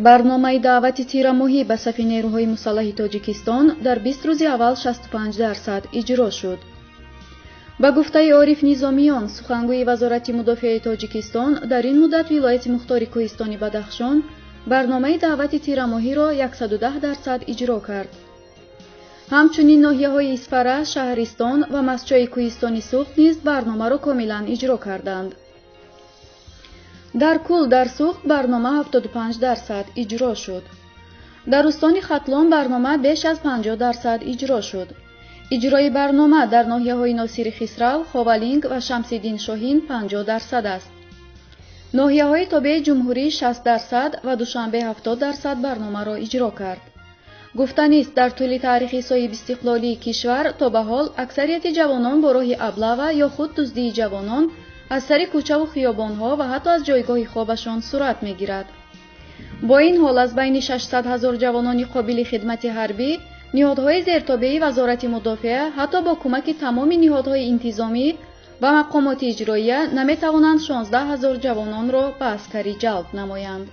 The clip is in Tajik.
барномаи даъвати тирамоҳӣ ба сафи нерӯҳои мусаллаҳи тоҷикистон дар 20 рӯзи аввал 65% иҷро шуд. ба гуфтаи Ориф Низомиён, сухангӯи Вазорати мудофиаи Тоҷикистон, дар ин муддат вилояти мухтори Кӯҳистони Бадахшон барномаи даъвати тирамоҳиро 110% иҷро кард. ҳамчунин ноҳияҳои Испара, Шаҳристон ва Масчои Кӯҳистони Суғд низ барномаро комилан иҷро карданд. дар кул дар Суғд барнома 75% иҷро шуд. дар устони Хатлон барнома беш аз 50% иҷро шуд. иҷрои барнома дар ноҳияҳои Носири Хисрав, Ховалинг ва Шамсиддин Шоҳин 50% аст. ноҳияҳои Тобеи Ҷумҳурӣ 60% ва Душанбе 70% барномаро иҷро кард. гуфтанист, дар тӯли таърихи соҳибистиқлолии кишвар то ба ҳол аксарияти ҷавонон бо роҳи аблава ё худ дуздии ҷавонон аз сари кӯчаву хиёбонҳо ва ҳатто аз ҷойгоҳи хобашон сурат мегирад. бо ин ҳол аз байни 600 000 ҷавонони қобили хидмати ҳарбӣ, ниҳодҳои зертобеи Вазорати мудофиа ҳатто бо кӯмаки тамоми ниҳодҳои интизомӣ ва мақомоти иҷроия наметавонанд 16 000 ҷавононро ба аскарӣ ҷалб намоянд.